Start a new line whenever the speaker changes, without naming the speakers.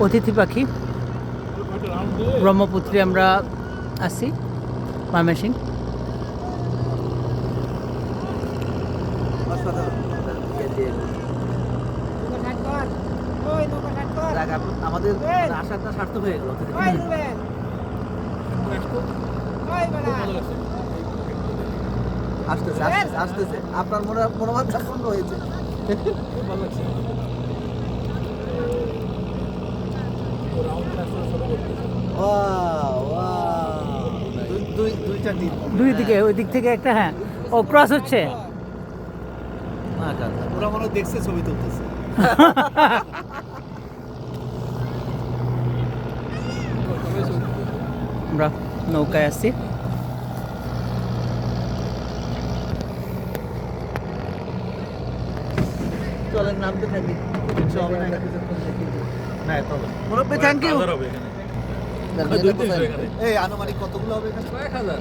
অতিথি পাখি ব্রহ্মপুত্রে আমরা আসছি ময়মনসিংহ।
আমাদের আশাটা সার্থক হয়ে গেল। আসতেছে আসতেছে আসতেছে, আপনার মনোবাঞ্ছা পূর্ণ হয়েছে। ভালো লাগছে। দুইটা টিম
দুই দিকে, ওই দিক থেকে একটা, হ্যাঁ ও ক্রস হচ্ছে।
ওরা মনে হয় দেখছে, ছবি তুলতেছে।
আমরা নৌকায় আসছি।
চলেন নামতে থাকি। মুরব্বী থ্যাংক ইউ। এই আনুমানিক কতগুলো হবে এখানে?